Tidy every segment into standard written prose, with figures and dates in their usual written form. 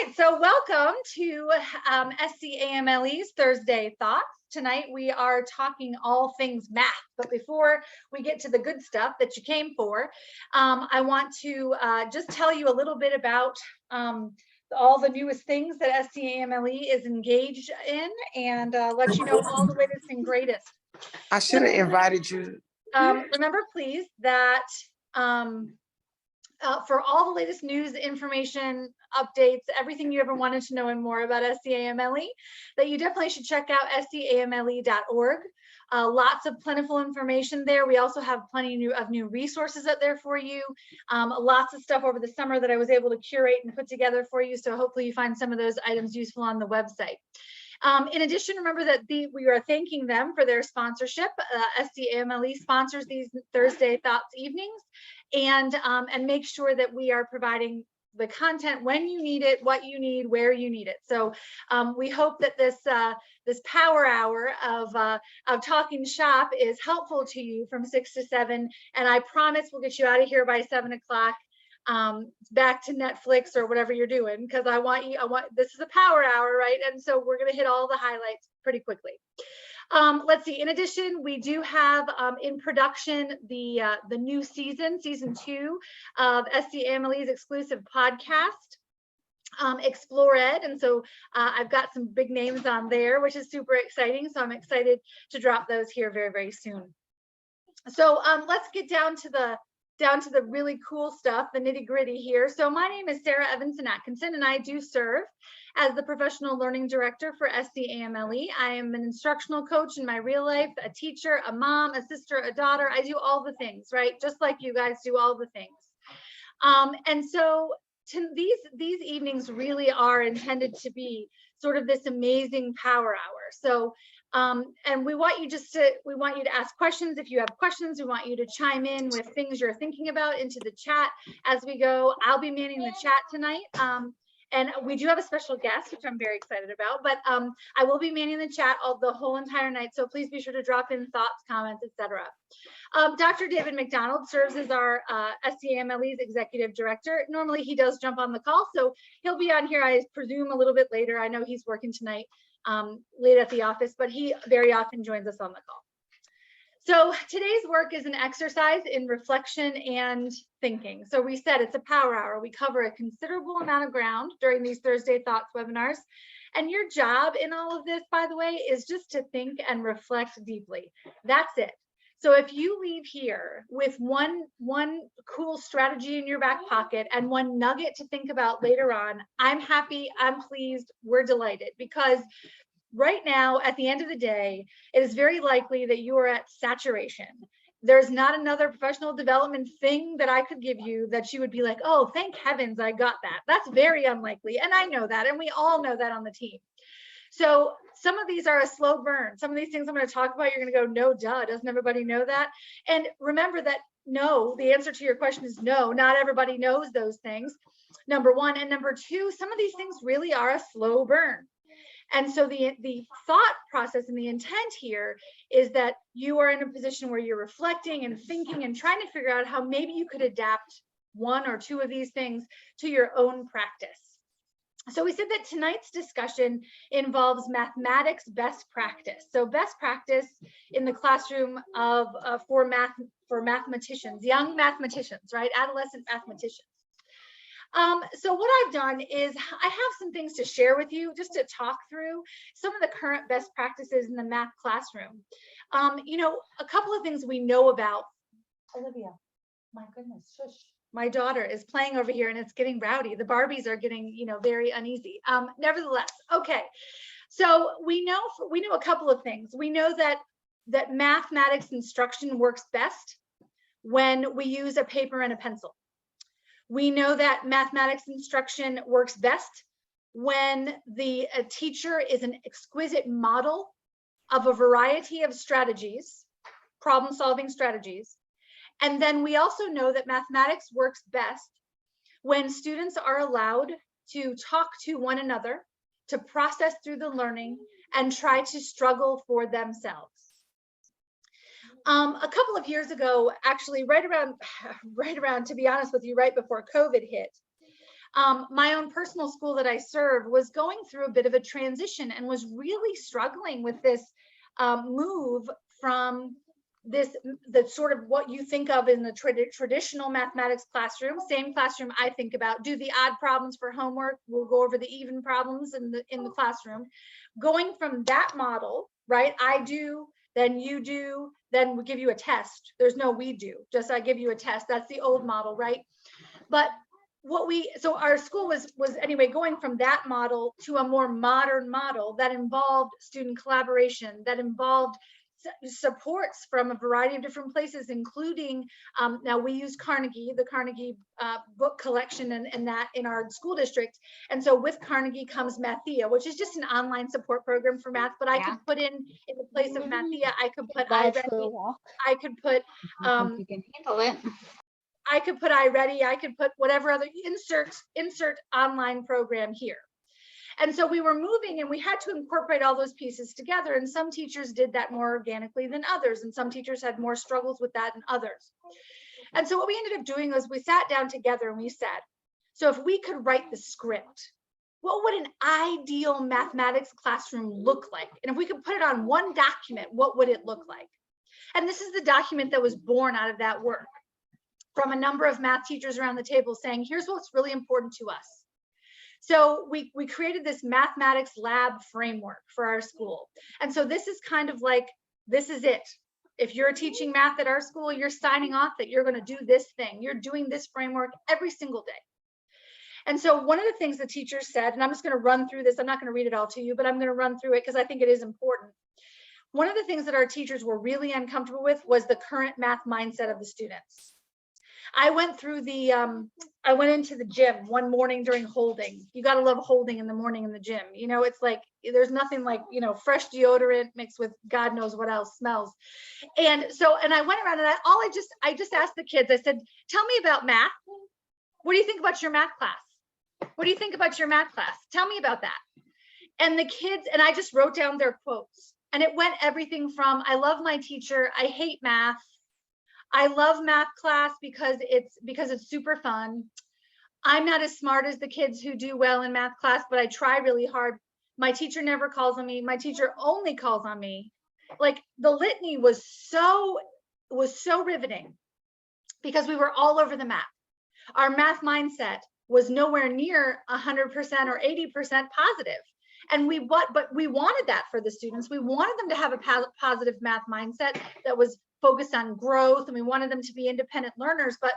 right, so welcome to SCAMLE's Thursday Thoughts. Tonight we are talking all things math, but before we get to the good stuff that you came for, I want to just tell you a little bit about all the newest things that SCAMLE is engaged in and let you know all the latest and greatest. I should have invited you. Remember, please, that for all the latest news, information, updates, everything you ever wanted to know and more about SCAMLE, that you definitely should check out scamle.org. Lots of plentiful information there. We also have plenty of new resources out there for you. Lots of stuff over the summer that I was able to curate and put together for you. So hopefully you find some of those items useful on the website. In addition, remember that we are thanking them for their sponsorship. SCAMLE sponsors these Thursday Thoughts evenings, and make sure that we are providing the content when you need it, what you need, where you need it. So we hope that this power hour of talking shop is helpful to you from 6 to 7, and I promise we'll get you out of here by 7 o'clock. Back to Netflix or whatever you're doing, because I want this is a power hour, right? And so we're going to hit all the highlights pretty quickly. Let's see. In addition, we do have in production the new season 2 of SCAMLE's exclusive podcast, Explore Ed, and so I've got some big names on there, which is super exciting. So I'm excited to drop those here very, very soon. So let's get down to the really cool stuff, the nitty gritty here. So my name is Sarah Evanson Atkinson, and I do serve as the Professional Learning Director for SCAMLE. I am an instructional coach in my real life, a teacher, a mom, a sister, a daughter. I do all the things, right? Just like you guys do all the things. And so these evenings really are intended to be sort of this amazing power hour. So and we want you to ask questions. If you have questions, we want you to chime in with things you're thinking about into the chat as we go. I'll be manning the chat tonight. And we do have a special guest, which I'm very excited about, but I will be manning the chat the whole entire night. So please be sure to drop in thoughts, comments, etc. Dr. David McDonald serves as our SCAMLE's executive director. Normally he does jump on the call, so he'll be on here, I presume, a little bit later. I know he's working tonight late at the office, but he very often joins us on the call. So today's work is an exercise in reflection and thinking. So we said it's a power hour. We cover a considerable amount of ground during these Thursday Thoughts webinars. And your job in all of this, by the way, is just to think and reflect deeply. That's it. So if you leave here with one cool strategy in your back pocket and one nugget to think about later on, I'm happy, I'm pleased, we're delighted, because right now, at the end of the day, it is very likely that you are at saturation. There's not another professional development thing that I could give you that you would be like, oh, thank heavens I got that. That's very unlikely. And I know that, and we all know that on the team. So some of these are a slow burn. Some of these things I'm going to talk about, you're going to go, no, duh, doesn't everybody know that? And remember that no, the answer to your question is no, not everybody knows those things, number one. And number two, some of these things really are a slow burn. And so the thought process and the intent here is that you are in a position where you're reflecting and thinking and trying to figure out how maybe you could adapt one or two of these things to your own practice. So we said that tonight's discussion involves mathematics best practice. So best practice in the classroom for mathematicians, young mathematicians, right? Adolescent mathematicians. So what I've done is I have some things to share with you just to talk through some of the current best practices in the math classroom. You know, a couple of things we know about. Olivia, my goodness, shush. My daughter is playing over here and it's getting rowdy. The Barbies are getting, you know, very uneasy. Nevertheless, okay. So we know a couple of things. We know that mathematics instruction works best when we use a paper and a pencil. We know that mathematics instruction works best when the teacher is an exquisite model of a variety of strategies, problem-solving strategies. And then we also know that mathematics works best when students are allowed to talk to one another, to process through the learning, and try to struggle for themselves. A couple of years ago, actually right around, to be honest with you, right before COVID hit, My own personal school that I serve was going through a bit of a transition and was really struggling with this move from the sort of what you think of in the traditional mathematics classroom, same classroom I think about, do the odd problems for homework, we'll go over the even problems in the classroom. Going from that model, right? I do, then you do, then we give you a test. There's no we do, just I give you a test. That's the old model, right? But so our school was anyway going from that model to a more modern model that involved student collaboration, that involved supports from a variety of different places, including now we use the Carnegie book collection and that in our school district. And so with Carnegie comes Mathia, which is just an online support program for math, but I could put in the place of Mathia, I could put iReady, I could put you can handle it. I could put iReady, I could put whatever other insert online program here. And so we were moving and we had to incorporate all those pieces together. And some teachers did that more organically than others. And some teachers had more struggles with that than others. And so what we ended up doing was we sat down together and we said, so if we could write the script, what would an ideal mathematics classroom look like? And if we could put it on one document, what would it look like? And this is the document that was born out of that work from a number of math teachers around the table saying, here's what's really important to us. So we created this mathematics lab framework for our school. And so this is kind of like, this is it. If you're teaching math at our school, you're signing off that you're going to do this thing. You're doing this framework every single day. And so one of the things the teachers said, and I'm just going to run through this, I'm not going to read it all to you, but I'm going to run through it because I think it is important. One of the things that our teachers were really uncomfortable with was the current math mindset of the students. I went through I went into the gym one morning during holding. You got to love holding in the morning in the gym. You know, it's like, there's nothing like, you know, fresh deodorant mixed with God knows what else smells. And so, and I went around and I just asked the kids, I said, tell me about math. What do you think about your math class? What do you think about your math class? Tell me about that. And the kids, and I just wrote down their quotes, and it went everything from, I love my teacher, I hate math, I love math class because it's super fun. I'm not as smart as the kids who do well in math class, but I try really hard. My teacher never calls on me. My teacher only calls on me. Like the litany was so riveting because we were all over the map. Our math mindset was nowhere near 100% or 80% positive. And we wanted that for the students. We wanted them to have a positive math mindset that was focused on growth, and we wanted them to be independent learners, but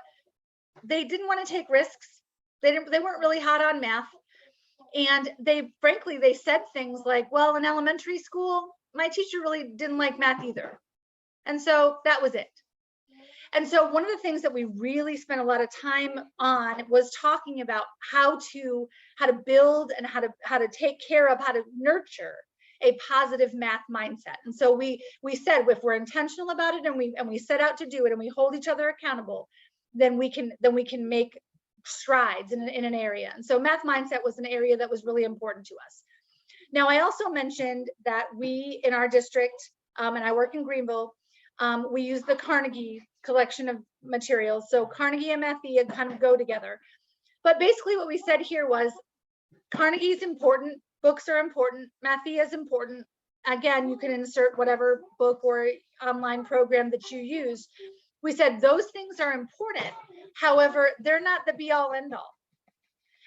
they didn't want to take risks. They weren't really hot on math. And frankly, they said things like, well, in elementary school, my teacher really didn't like math either. And so that was it. And so one of the things that we really spent a lot of time on was talking about how to build and how to take care of, how to nurture a positive math mindset. And so we said, if we're intentional about it and we set out to do it and we hold each other accountable, then we can make strides in an area. And so math mindset was an area that was really important to us. Now, I also mentioned that we in our district, and I work in Greenville, we use the Carnegie collection of materials. So Carnegie and Mathia kind of go together. But basically what we said here was Carnegie is important, books are important, Mathia is important. Again, you can insert whatever book or online program that you use. We said those things are important. However, they're not the be all end all.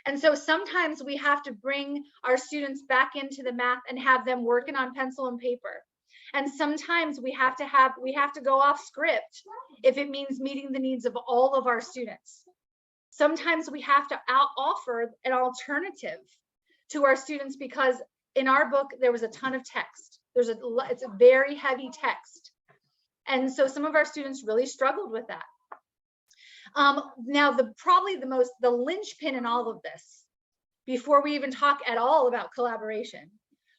And so sometimes we have to bring our students back into the math and have them working on pencil and paper. And sometimes we have to go off script if it means meeting the needs of all of our students. Sometimes we have to offer an alternative to our students because in our book, there was a ton of text. It's a very heavy text. And so some of our students really struggled with that. Now, probably the linchpin in all of this, before we even talk at all about collaboration,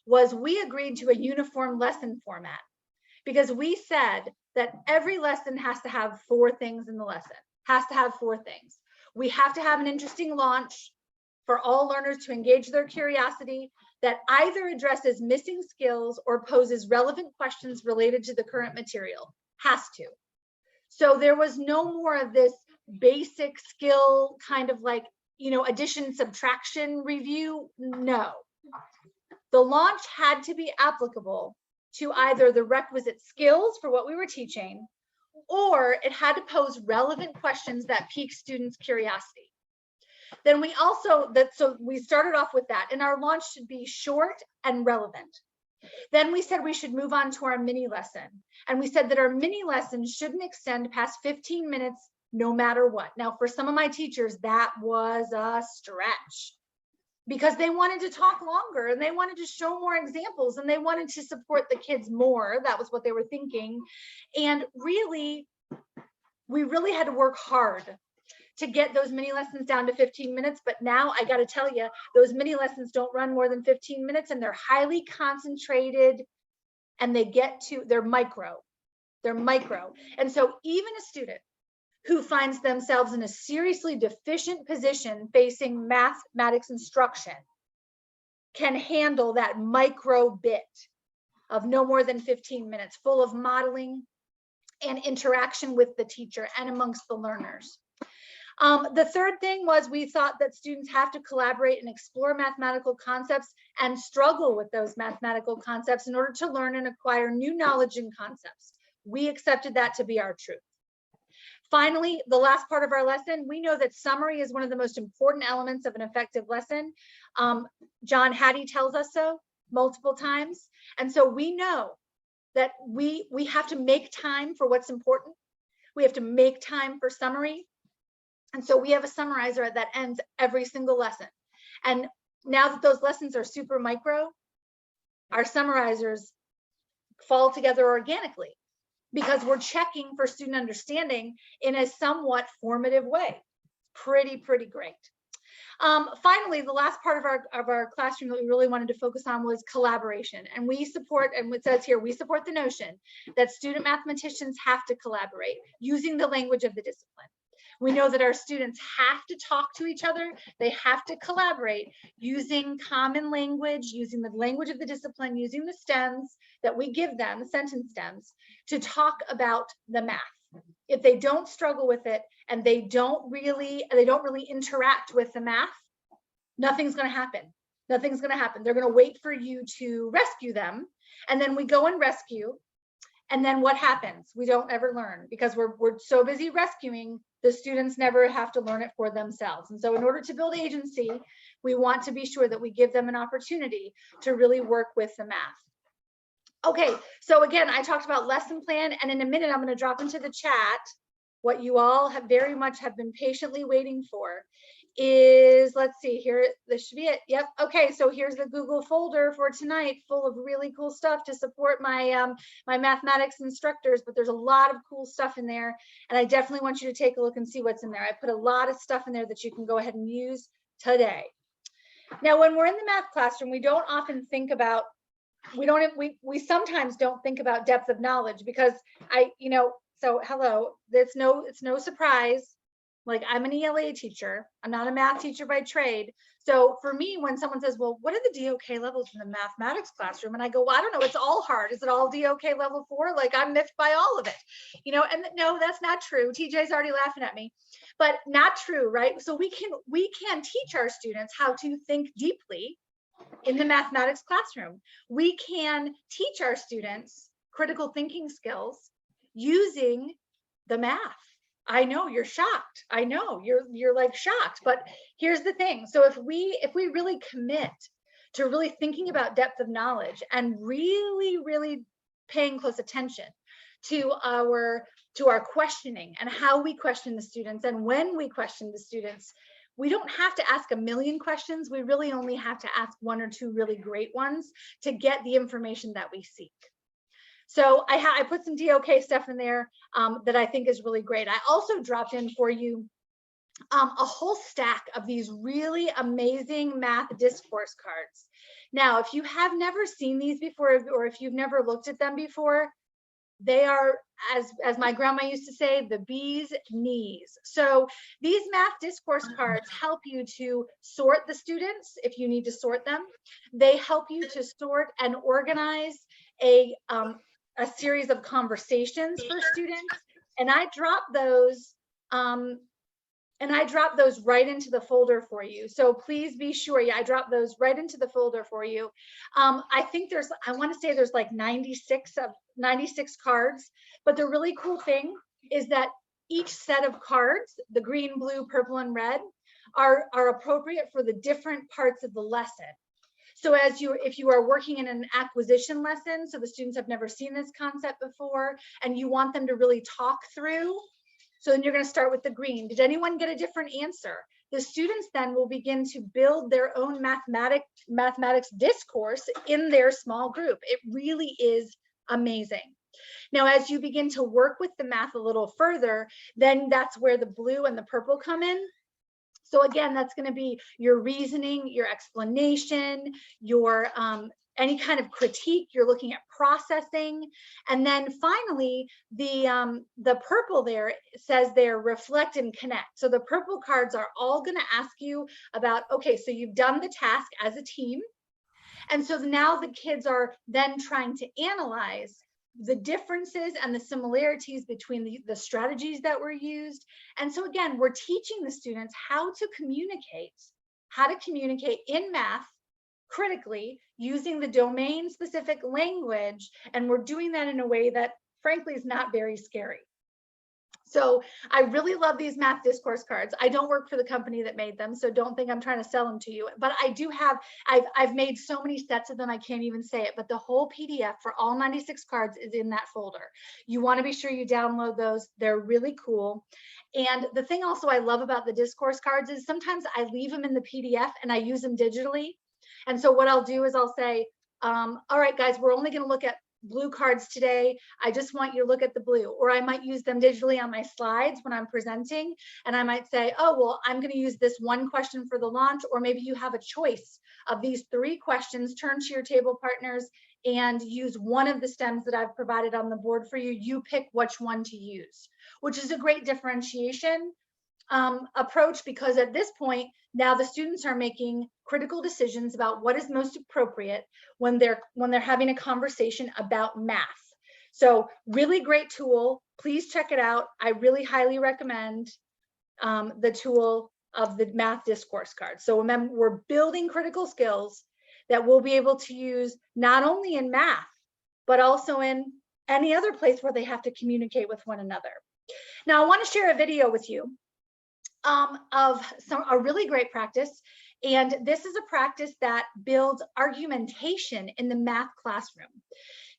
was we agreed to a uniform lesson format because we said that every lesson has to have 4 things in the lesson, has to have 4 things. We have to have an interesting launch for all learners to engage their curiosity that either addresses missing skills or poses relevant questions related to the current material. Has to. So there was no more of this basic skill kind of like, addition, subtraction review, no. The launch had to be applicable to either the requisite skills for what we were teaching, or it had to pose relevant questions that pique students' curiosity. Then we also, so we started off with that, and our launch should be short and relevant. Then we said we should move on to our mini lesson. And we said that our mini lesson shouldn't extend past 15 minutes no matter what. Now, for some of my teachers, that was a stretch because they wanted to talk longer and they wanted to show more examples and they wanted to support the kids more. That was what they were thinking. And really, we really had to work hard to get those mini lessons down to 15 minutes. But now I got to tell you, those mini lessons don't run more than 15 minutes and they're highly concentrated and they're micro. And so even a student who finds themselves in a seriously deficient position facing mathematics instruction can handle that micro bit of no more than 15 minutes, full of modeling and interaction with the teacher and amongst the learners. The third thing was we thought that students have to collaborate and explore mathematical concepts and struggle with those mathematical concepts in order to learn and acquire new knowledge and concepts. We accepted that to be our truth. Finally, the last part of our lesson, we know that summary is one of the most important elements of an effective lesson. John Hattie tells us so multiple times. And so we know that we have to make time for what's important. We have to make time for summary. And so we have a summarizer that ends every single lesson. And now that those lessons are super micro, our summarizers fall together organically because we're checking for student understanding in a somewhat formative way. Pretty great. Finally, the last part of our classroom that we really wanted to focus on was collaboration. And we support, and it says here, we support the notion that student mathematicians have to collaborate using the language of the discipline. We know that our students have to talk to each other. They have to collaborate using common language, using the language of the discipline, using the stems that we give them, the sentence stems, to talk about the math. If they don't struggle with it and they don't really interact with the math, nothing's going to happen. Nothing's going to happen. They're going to wait for you to rescue them. And then we go and rescue. And then what happens? We don't ever learn because we're so busy rescuing, the students never have to learn it for themselves. And so in order to build agency, we want to be sure that we give them an opportunity to really work with the math. Okay, so again, I talked about lesson plan, and in a minute, I'm going to drop into the chat what you all have very much have been patiently waiting for is, let's see here, this should be it. Yep. Okay, so here's the Google folder for tonight, full of really cool stuff to support my my mathematics instructors, but there's a lot of cool stuff in there, and I definitely want you to take a look and see what's in there. I put a lot of stuff in there that you can go ahead and use today. Now, when we're in the math classroom, we don't often think about, we sometimes don't think about depth of knowledge because so hello, it's no surprise. Like, I'm an ELA teacher. I'm not a math teacher by trade. So for me, when someone says, well, what are the DOK levels in the mathematics classroom? And I go, well, I don't know, it's all hard. Is it all DOK level 4? Like, I'm miffed by all of it, and no, that's not true. TJ's already laughing at me, but not true, right? So we can teach our students how to think deeply in the mathematics classroom. We can teach our students critical thinking skills using the math. I know you're shocked. I know you're like shocked, but here's the thing. So if we really commit to really thinking about depth of knowledge and really paying close attention to our questioning and how we question the students and when we question the students, we don't have to ask a million questions. We really only have to ask one or two really great ones to get the information that we seek. So I put some DOK stuff in there that I think is really great. I also dropped in for you a whole stack of these really amazing math discourse cards. Now, if you have never seen these before, or if you've never looked at them before, they are, as my grandma used to say, the bee's knees. So these math discourse cards help you to sort the students if you need to sort them. They help you to sort and organize a series of conversations for students, and I drop those And I dropped those right into the folder for you. So please be sure, yeah, I dropped those right into the folder for you. I think I want to say there's like 96 cards, but the really cool thing is that each set of cards, the green, blue, purple, and red, are appropriate for the different parts of the lesson. So if you are working in an acquisition lesson, so the students have never seen this concept before, and you want them to really talk through, so then you're going to start with the green. Did anyone get a different answer? The students then will begin to build their own mathematics discourse in their small group. It really is amazing. Now, as you begin to work with the math a little further, then that's where the blue and the purple come in. So again, that's going to be your reasoning, your explanation, your any kind of critique. You're looking at processing. And then finally, the purple there says there reflect and connect. So the purple cards are all going to ask you about, okay, so you've done the task as a team. And so now the kids are then trying to analyze the differences and the similarities between the strategies that were used. And so again, we're teaching the students how to communicate in math critically using the domain specific language. And we're doing that in a way that frankly is not very scary. So I really love these math discourse cards. I don't work for the company that made them, so don't think I'm trying to sell them to you. But I do have, I've made so many sets of them, I can't even say it, but the whole PDF for all 96 cards is in that folder. You want to be sure you download those. They're really cool. And the thing also I love about the discourse cards is sometimes I leave them in the PDF and I use them digitally. And so what I'll do is I'll say, all right, guys, we're only going to look at blue cards today. I just want you to look at the blue. Or I might use them digitally on my slides when I'm presenting. And I might say, oh, well, I'm going to use this one question for the launch. Or maybe you have a choice of these 3 questions. Turn to your table partners and use one of the stems that I've provided on the board for you. You pick which one to use, which is a great differentiation approach, because at this point, now the students are making critical decisions about what is most appropriate when they're having a conversation about math. So really great tool. Please check it out. I really highly recommend the tool of the math discourse card. So remember, we're building critical skills that we'll be able to use not only in math, but also in any other place where they have to communicate with one another. Now, I want to share a video with you of a really great practice. And this is a practice that builds argumentation in the math classroom.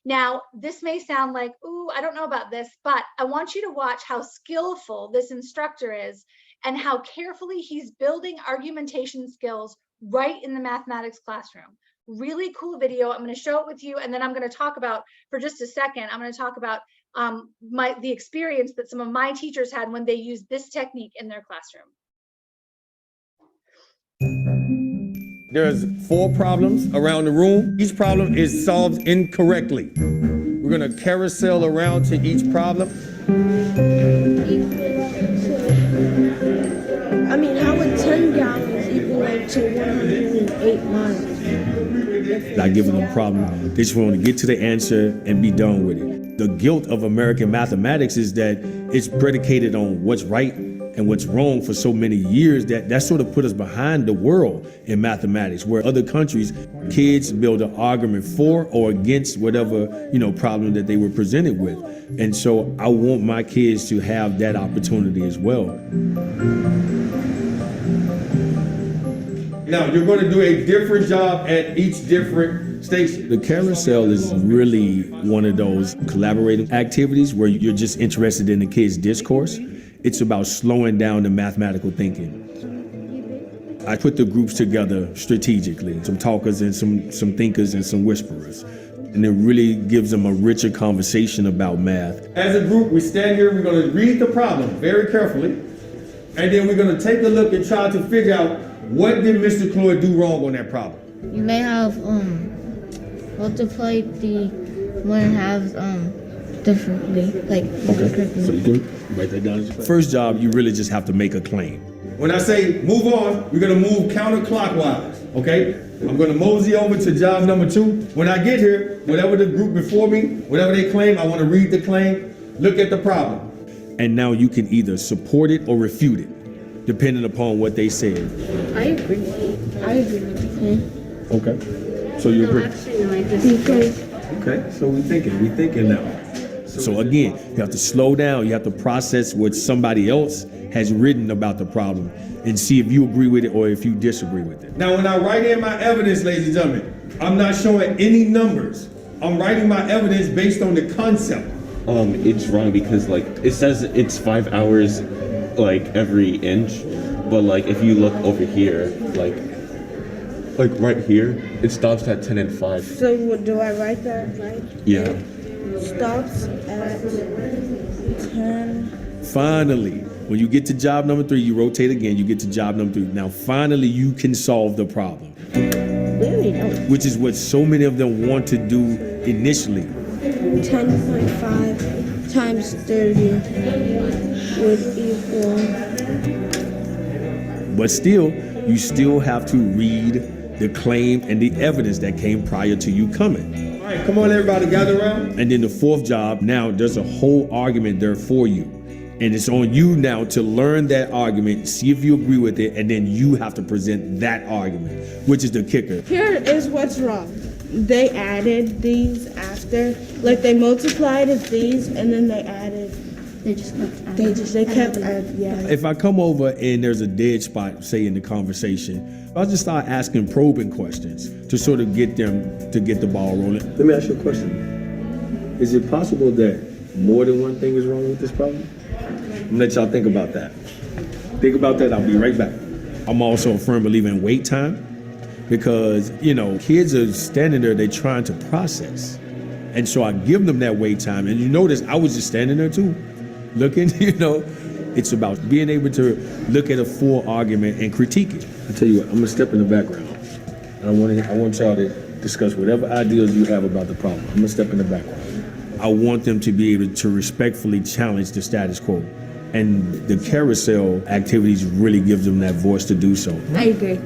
Now, this may sound like, ooh, I don't know about this, but I want you to watch how skillful this instructor is and how carefully he's building argumentation skills right in the mathematics classroom. Really cool video. I'm going to show it with you, and then I'm going to talk about, for just a second, I'm going to talk about the experience that some of my teachers had when they used this technique in their classroom. There's 4 problems around the room. Each problem is solved incorrectly. We're gonna carousel around to each problem. I mean, how would 10 gallons equal to 108 miles? I give them a problem. They just want to get to the answer and be done with it. The guilt of American mathematics is that it's predicated on what's right and what's wrong for so many years that sort of put us behind the world in mathematics, where other countries, kids build an argument for or against whatever, problem that they were presented with. And so I want my kids to have that opportunity as well. Now, you're going to do a different job at each different station. The carousel is really one of those collaborative activities where you're just interested in the kids' discourse. It's about slowing down the mathematical thinking. I put the groups together strategically, some talkers and some thinkers and some whisperers. And it really gives them a richer conversation about math. As a group, we stand here, we're going to read the problem very carefully, and then we're going to take a look and try to figure out what did Mr. Cloyd do wrong on that problem. You may have multiplied the 1/2 differently, Okay, so you can write that down. First job, you really just have to make a claim. When I say move on, we're gonna move counterclockwise, okay? I'm gonna mosey over to job number 2. When I get here, whatever the group before me, whatever they claim, I wanna read the claim, look at the problem. And now you can either support it or refute it. depending upon what they said. I agree. I agree with you. Okay. So you agree? Actually, no, I disagree. Okay, so we thinking now. So again, you have to slow down. You have to process what somebody else has written about the problem and see if you agree with it or if you disagree with it. Now, when I write in my evidence, ladies and gentlemen, I'm not showing any numbers. I'm writing my evidence based on the concept. It's wrong because like it says it's 5 hours like every inch, but like if you look over here, like right here, it stops at 10 and 5. So do I write that right? Yeah. Stops at 10. Finally, when you get to job number 3, you rotate again, you get to job number 3. Now, finally, you can solve the problem, Really don't. which is what so many of them want to do initially. 10.5 times 30 would equal. But still, you still have to read the claim and the evidence that came prior to you coming. All right, come on, everybody, gather around. And then the 4th job, now there's a whole argument there for you. And it's on you now to learn that argument, see if you agree with it, and then you have to present that argument, which is the kicker. Here is what's wrong. They added these after, like they multiplied as these, and then they added. They just kept adding. Yeah. If I come over and there's a dead spot, say in the conversation, I'll just start asking probing questions to sort of get them to get the ball rolling. Let me ask you a question. Is it possible that more than one thing is wrong with this problem? I'm gonna let y'all think about that. Think about that, I'll be right back. I'm also a firm believer in wait time because, kids are standing there, they're trying to process. And so I give them that wait time. And you notice I was just standing there too, looking, it's about being able to look at a full argument and critique it. I tell you what, I'm gonna step in the background. And I want y'all to discuss whatever ideas you have about the problem. I'm gonna step in the background. I want them to be able to respectfully challenge the status quo. And the carousel activities really gives them that voice to do so. I agree.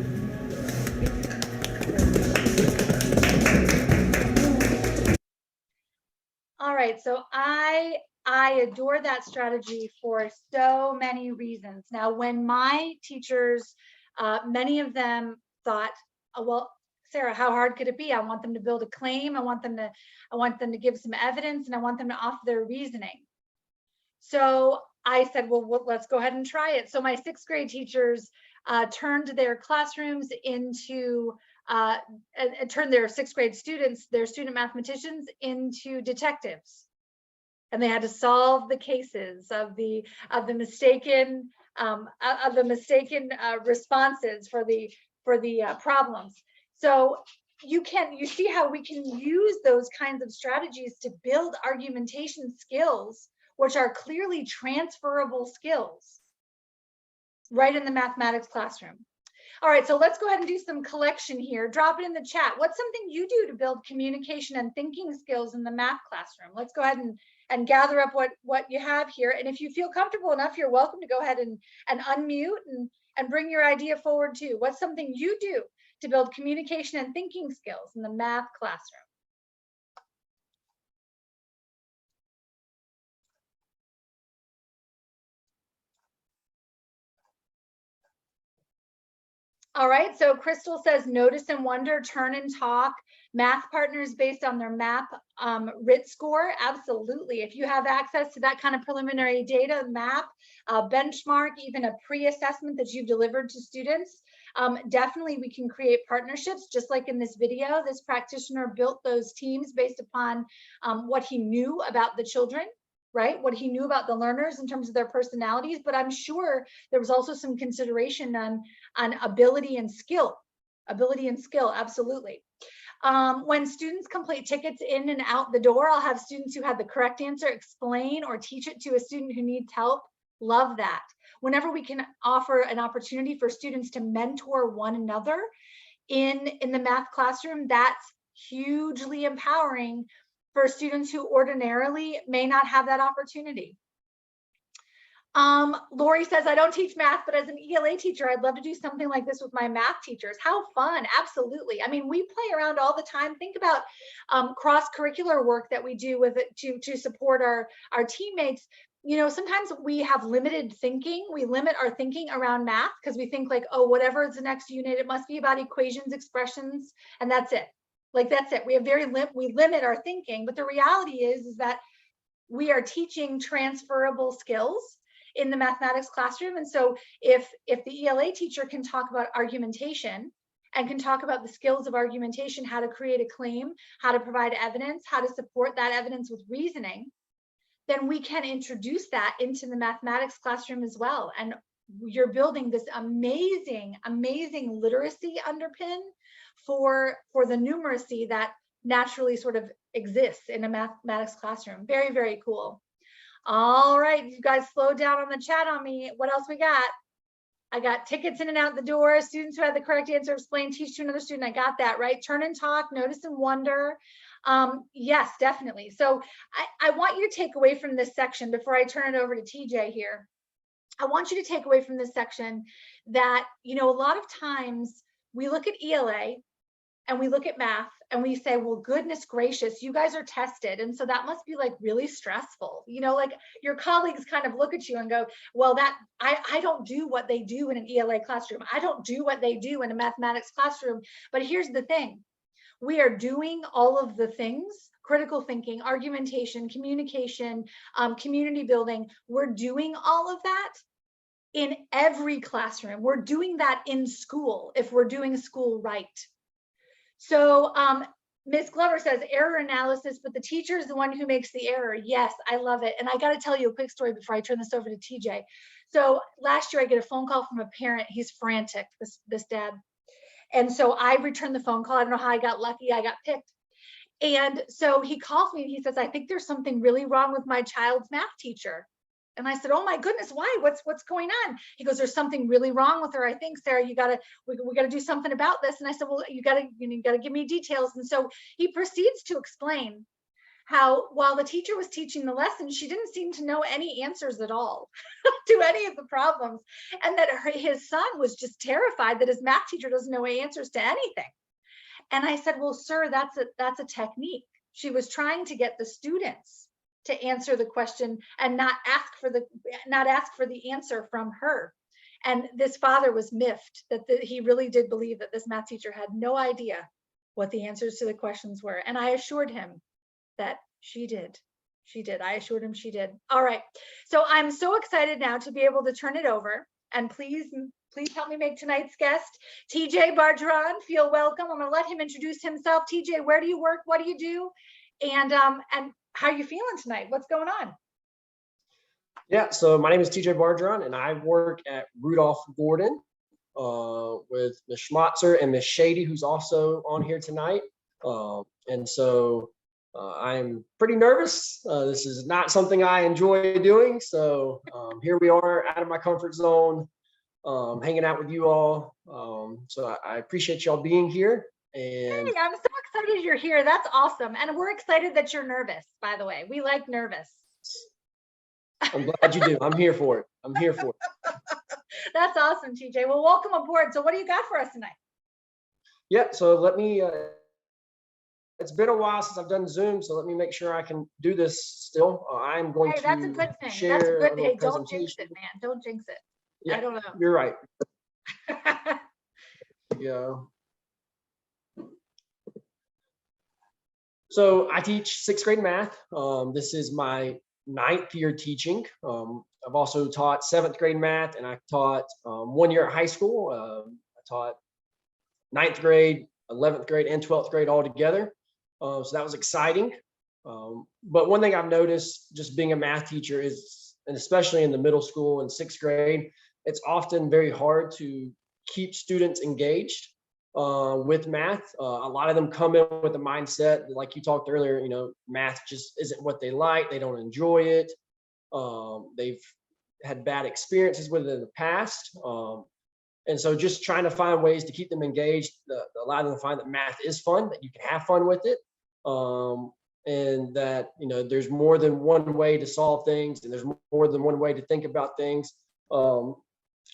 All right, so I adore that strategy for so many reasons. Now, when my teachers, many of them thought, oh, well, Sarah, how hard could it be? I want them to build a claim. I want them to give some evidence, and I want them to offer their reasoning. So I said, well, let's go ahead and try it. So my 6th grade teachers turned their classrooms into, turned their 6th grade students, their student mathematicians, into detectives. And they had to solve the cases of the mistaken responses for the problems. So you see how we can use those kinds of strategies to build argumentation skills, which are clearly transferable skills, right in the mathematics classroom. All right, so let's go ahead and do some collection here. Drop it in the chat. What's something you do to build communication and thinking skills in the math classroom? Let's go ahead and gather up what you have here. And if you feel comfortable enough, you're welcome to go ahead and unmute and bring your idea forward too. What's something you do to build communication and thinking skills in the math classroom? All right, so Crystal says, notice and wonder, turn and talk, math partners based on their MAP RIT score. Absolutely. If you have access to that kind of preliminary data, MAP, benchmark, even a pre-assessment that you've delivered to students, definitely we can create partnerships. Just like in this video, this practitioner built those teams based upon what he knew about the children. Right? What he knew about the learners in terms of their personalities, but I'm sure there was also some consideration on ability and skill, absolutely. When students complete tickets in and out the door, I'll have students who have the correct answer explain or teach it to a student who needs help. Love that. Whenever we can offer an opportunity for students to mentor one another in the math classroom, that's hugely empowering for students who ordinarily may not have that opportunity. Lori says, I don't teach math, but as an ELA teacher, I'd love to do something like this with my math teachers. How fun, absolutely. I mean, we play around all the time. Think about cross-curricular work that we do with it to support our teammates. sometimes we have limited thinking. We limit our thinking around math because we think like, oh, whatever is the next unit, it must be about equations, expressions, and that's it. Like, that's it. We have we limit our thinking, but the reality is that we are teaching transferable skills in the mathematics classroom. And so if the ELA teacher can talk about argumentation and can talk about the skills of argumentation, how to create a claim, how to provide evidence, how to support that evidence with reasoning, then we can introduce that into the mathematics classroom as well. And you're building this amazing, amazing literacy underpin for the numeracy that naturally sort of exists in a mathematics classroom. Very, very cool. All right, you guys slow down on the chat on me. What else we got? I got tickets in and out the door. Students who had the correct answer explain, teach to another student. I got that, right? Turn and talk, notice and wonder. Yes, definitely. So I want you to take away from this section before I turn it over to TJ here. I want you to take away from this section that, a lot of times we look at ELA and we look at math and we say, well, goodness gracious, you guys are tested. And so that must be like really stressful. Like your colleagues kind of look at you and go, well, I don't do what they do in an ELA classroom. I don't do what they do in a mathematics classroom. But here's the thing. We are doing all of the things, critical thinking, argumentation, communication, community building. We're doing all of that in every classroom. We're doing that in school if we're doing school right. So Ms. Glover says error analysis, but the teacher is the one who makes the error. Yes, I love it. And I got to tell you a quick story before I turn this over to TJ. So last year I get a phone call from a parent. He's frantic, this dad. And so I returned the phone call. I don't know how I got lucky. I got picked. And so he calls me and he says, I think there's something really wrong with my child's math teacher. And I said, oh my goodness, why? What's going on? He goes, there's something really wrong with her. I think, Sarah, we gotta do something about this. And I said, well, you gotta give me details. And so he proceeds to explain how while the teacher was teaching the lesson, she didn't seem to know any answers at all to any of the problems. And that his son was just terrified that his math teacher doesn't know answers to anything. And I said, well, sir, that's a technique. She was trying to get the students to answer the question and not ask for the answer from her. And this father was miffed that he really did believe that this math teacher had no idea what the answers to the questions were. And I assured him that she did. I assured him she did. All right. So I'm so excited now to be able to turn it over. And please help me make tonight's guest, TJ Bargeron, feel welcome. I'm going to let him introduce himself. TJ, where do you work? What do you do? And how are you feeling tonight? What's going on? Yeah, so my name is TJ Bargeron, and I work at Rudolph Gordon with Ms. Schmatzer and Ms. Shady, who's also on here tonight. And so I'm pretty nervous. This is not something I enjoy doing. So here we are out of my comfort zone, hanging out with you all. So I appreciate y'all being here. And hey, I'm so excited you're here. That's awesome. And we're excited that you're nervous, by the way. We like nervous. I'm glad you do. I'm here for it. I'm here for it. That's awesome, TJ. Well, welcome aboard. So what do you got for us tonight? Yeah, so let me, it's been a while since I've done Zoom, so let me make sure I can do this still. I'm going to that's a good thing. share That's a good little thing. Don't jinx presentation. it, man. Don't jinx it. Yeah, I don't know. you're right. Yeah. So I teach 6th grade math. This is my 9th year teaching. I've also taught 7th grade math, and I've taught 1 year at high school. I taught 9th grade, 11th grade, and 12th grade all together. So that was exciting. But one thing I've noticed just being a math teacher is, and especially in the middle school and 6th grade, it's often very hard to keep students engaged with math. A lot of them come in with the mindset, like you talked earlier, math just isn't what they like. They don't enjoy it. They've had bad experiences with it in the past. And so just trying to find ways to keep them engaged, allow them to find that math is fun, that you can have fun with it. And that, there's more than one way to solve things, and there's more than one way to think about things.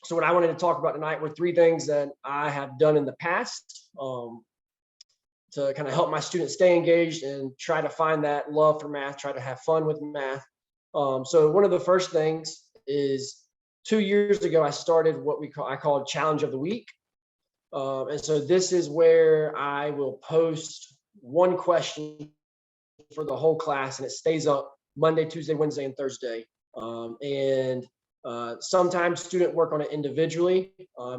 So what I wanted to talk about tonight were 3 things that I have done in the past to kind of help my students stay engaged and try to find that love for math, try to have fun with math. So one of the first things is 2 years ago, I started what I call Challenge of the Week. And so this is where I will post one question for the whole class, and it stays up Monday, Tuesday, Wednesday, and Thursday. Sometimes students work on it individually.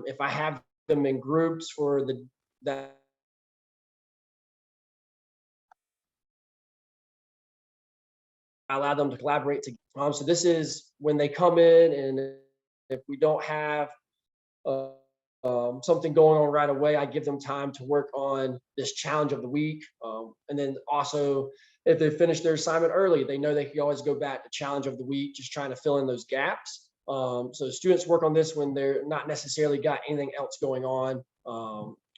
If I have them in groups for that I allow them to collaborate together. So this is when they come in, and if we don't have something going on right away, I give them time to work on this challenge of the week. And then also, if they finish their assignment early, they know they can always go back to challenge of the week, just trying to fill in those gaps. So students work on this when they're not necessarily got anything else going on.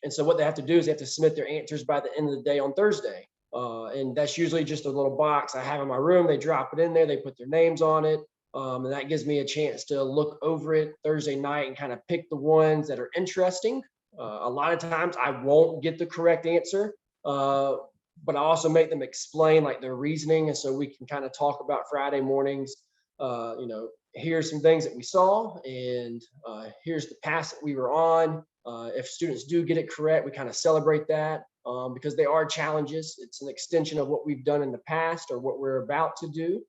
And so what they have to do is they have to submit their answers by the end of the day on Thursday. And that's usually just a little box I have in my room. They drop it in there, they put their names on it. And that gives me a chance to look over it Thursday night and kind of pick the ones that are interesting. A lot of times I won't get the correct answer, but I also make them explain like their reasoning. And so we can kind of talk about Friday mornings, here's some things that we saw, and here's the path that we were on. If students do get it correct, we kind of celebrate that because they are challenges. It's an extension of what we've done in the past or what we're about to do.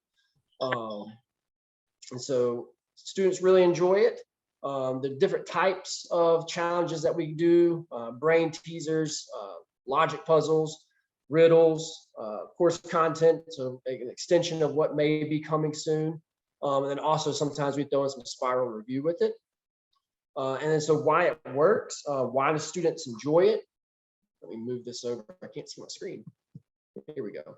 And so students really enjoy it. The different types of challenges that we do, brain teasers, logic puzzles, riddles, course content, so an extension of what may be coming soon. And then also sometimes we throw in some spiral review with it. And then so why it works, why the students enjoy it. Let me move this over. I can't see my screen. Here we go.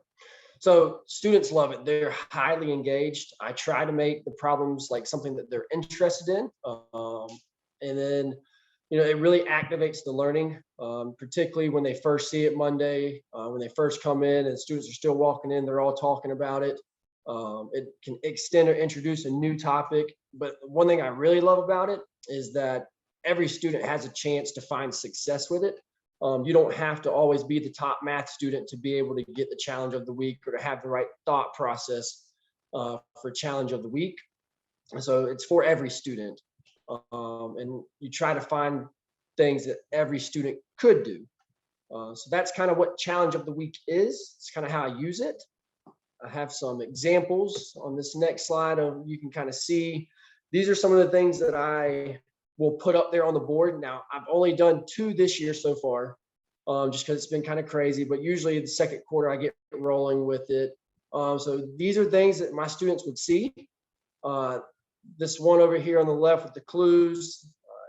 So students love it. They're highly engaged. I try to make the problems like something that they're interested in. And then, it really activates the learning, particularly when they first see it Monday, when they first come in and students are still walking in, they're all talking about it. It can extend or introduce a new topic. But one thing I really love about it is that every student has a chance to find success with it. You don't have to always be the top math student to be able to get the challenge of the week or to have the right thought process for challenge of the week. And so it's for every student. And you try to find things that every student could do. So that's kind of what challenge of the week is. It's kind of how I use it. I have some examples on this next slide of you can kind of see. These are some of the things that I will put up there on the board. Now, I've only done 2 this year so far, just because it's been kind of crazy, but usually the second quarter I get rolling with it. So these are things that my students would see. This one over here on the left with the clues,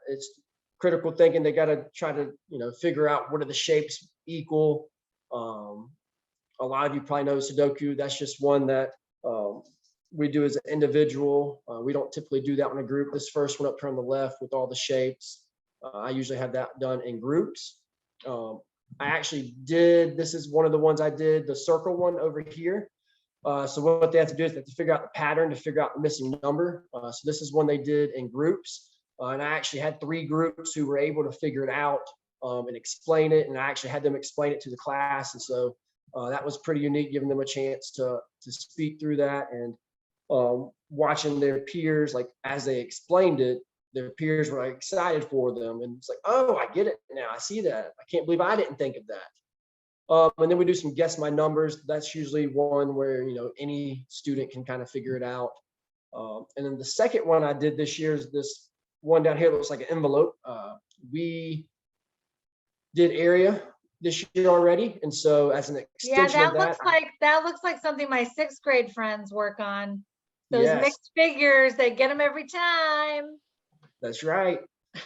it's critical thinking. They got to try to, figure out what are the shapes equal. A lot of you probably know Sudoku. That's just one that we do as an individual. We don't typically do that in a group. This first one up here on the left with all the shapes, I usually have that done in groups. I actually did, this is one of the ones I did, the circle one over here. So what they have to do is they have to figure out the pattern to figure out the missing number. So this is one they did in groups. And I actually had 3 groups who were able to figure it out and explain it. And I actually had them explain it to the class. And so that was pretty unique, giving them a chance to speak through that and watching their peers, like as they explained it, their peers were excited for them. And it's like, oh, I get it now. I see that. I can't believe I didn't think of that. And then we do some guess my numbers. That's usually one where, any student can kind of figure it out. And then the second one I did this year is this one down here that looks like an envelope. We did area this year already. And so as an extension of that. That looks like something my 6th grade friends work on. Those Yes. mixed figures, they get them every time. That's right.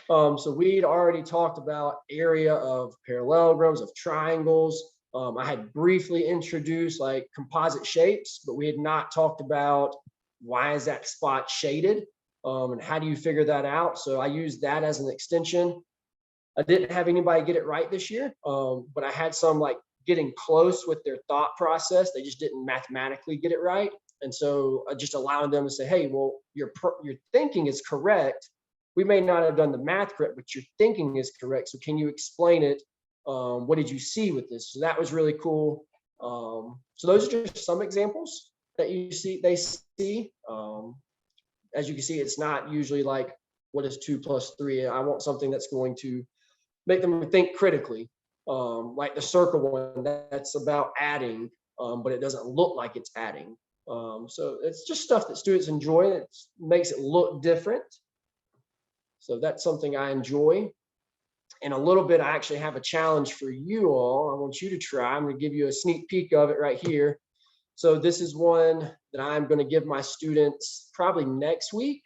So we'd already talked about area of parallelograms, of triangles. I had briefly introduced like composite shapes, but we had not talked about why is that spot shaded and how do you figure that out? So I used that as an extension. I didn't have anybody get it right this year, but I had some like getting close with their thought process. They just didn't mathematically get it right. And so just allowing them to say, hey, well, your thinking is correct. We may not have done the math correct, but your thinking is correct. So can you explain it? What did you see with this? So that was really cool. So those are just some examples. that they see. As you can see, it's not usually like, what is 2 + 3? I want something that's going to make them think critically. Like the circle one, that's about adding, but it doesn't look like it's adding. So it's just stuff that students enjoy. It makes it look different. So that's something I enjoy. In a little bit, I actually have a challenge for you all. I want you to try. I'm going to give you a sneak peek of it right here. So this is one that I'm going to give my students probably next week.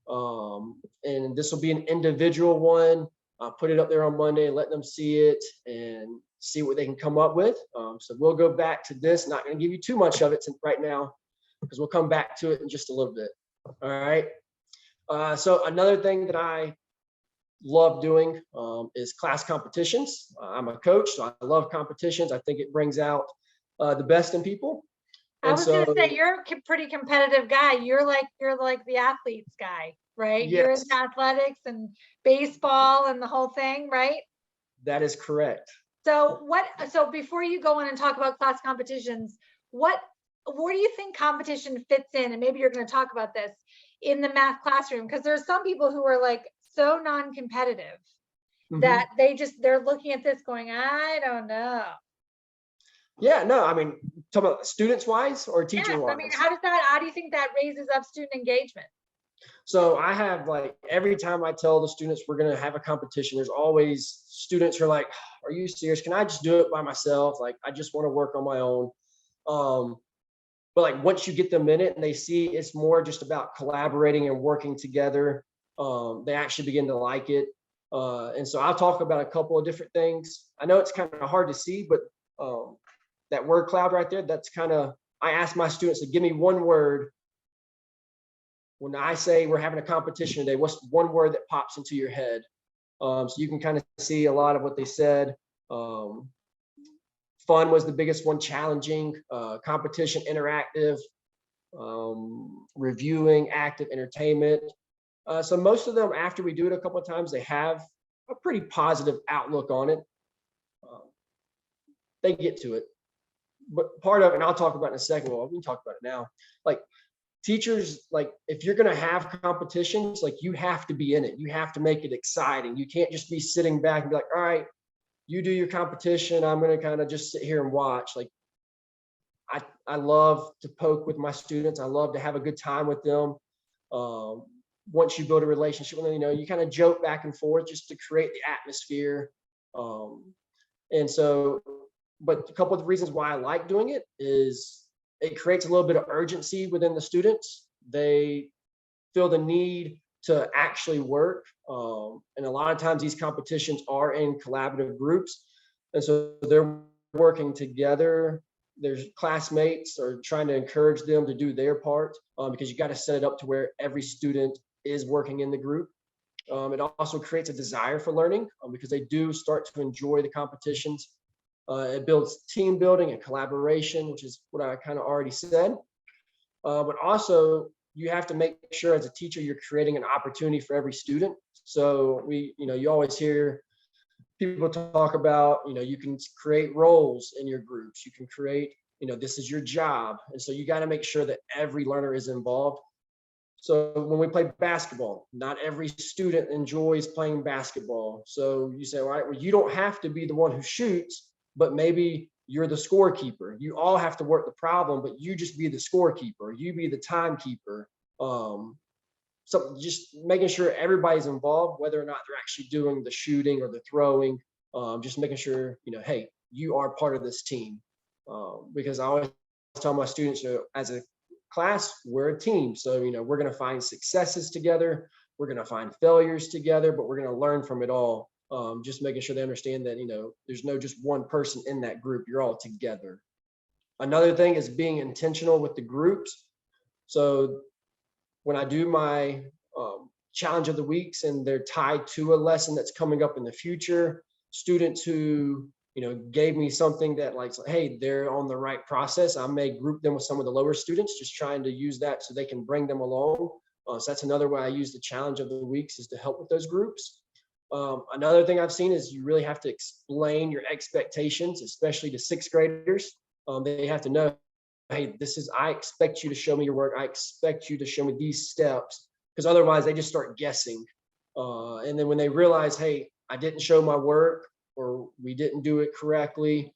And this will be an individual one. I'll put it up there on Monday and let them see it and see what they can come up with. So we'll go back to this. Not going to give you too much of it right now, because we'll come back to it in just a little bit. All right. So another thing that I love doing is class competitions. I'm a coach, so I love competitions. I think it brings out the best in people. I was gonna say, you're a pretty competitive guy. You're like the athletes guy, right? You're Yes. into athletics and baseball and the whole thing, right? That is correct. So before you go on and talk about class competitions, where do you think competition fits in? And maybe you're going to talk about this in the math classroom, because there's some people who are like so non-competitive that they're looking at this going, I don't know. Yeah, no, I mean, talk about students wise or teacher wise. I mean, how do you think that raises up student engagement? So I have, like, every time I tell the students we're going to have a competition, there's always students who are like, are you serious? Can I just do it by myself? Like, I just want to work on my own. But like, once you get them in it and they see it's more just about collaborating and working together, they actually begin to like it. And so I'll talk about a couple of different things. I know it's kind of hard to see, but that word cloud right there, that's kind of, I ask my students to give me one word. When I say we're having a competition today, what's one word that pops into your head? So you can kind of see a lot of what they said. Fun was the biggest one, challenging, competition, interactive, reviewing, active, entertainment. So most of them, after we do it a couple of times, they have a pretty positive outlook on it. They get to it. But part of it, and I'll talk about it in a second, well, we can talk about it now. Like, teachers, like, if you're going to have competitions, like, you have to be in it. You have to make it exciting. You can't just be sitting back and be like, all right, you do your competition, I'm going to kind of just sit here and watch. Like, I love to poke with my students. I love to have a good time with them. Once you build a relationship with them, you know, you kind of joke back and forth just to create the atmosphere. And so, but a couple of the reasons why I like doing it is it creates a little bit of urgency within the students. They feel the need to actually work. And a lot of times these competitions are in collaborative groups. And so they're working together. Their classmates are trying to encourage them to do their part, because you got to set it up to where every student is working in the group. It also creates a desire for learning, because they do start to enjoy the competitions. It builds team building and collaboration, which is what I kind of already said. But also, you have to make sure as a teacher, you're creating an opportunity for every student. So you always hear people talk about, you can create roles in your groups. You can create, this is your job. And so you got to make sure that every learner is involved. So when we play basketball, not every student enjoys playing basketball. So you say, all right, well, you don't have to be the one who shoots, but maybe you're the scorekeeper. You all have to work the problem, but you just be the scorekeeper. You be the timekeeper. So just making sure everybody's involved, whether or not they're actually doing the shooting or the throwing, just making sure, hey, you are part of this team. Because I always tell my students, as a class, we're a team. So, we're going to find successes together. We're going to find failures together, but we're going to learn from it all. Just making sure they understand that, there's no just one person in that group. You're all together. Another thing is being intentional with the groups. So when I do my challenge of the weeks and they're tied to a lesson that's coming up in the future, students who, gave me something that, like, hey, they're on the right process, I may group them with some of the lower students, just trying to use that so they can bring them along. So that's another way I use the challenge of the weeks, is to help with those groups. Another thing I've seen is you really have to explain your expectations, especially to sixth graders. They have to know, hey, I expect you to show me your work. I expect you to show me these steps, because otherwise they just start guessing. And then when they realize, hey, I didn't show my work, or we didn't do it correctly,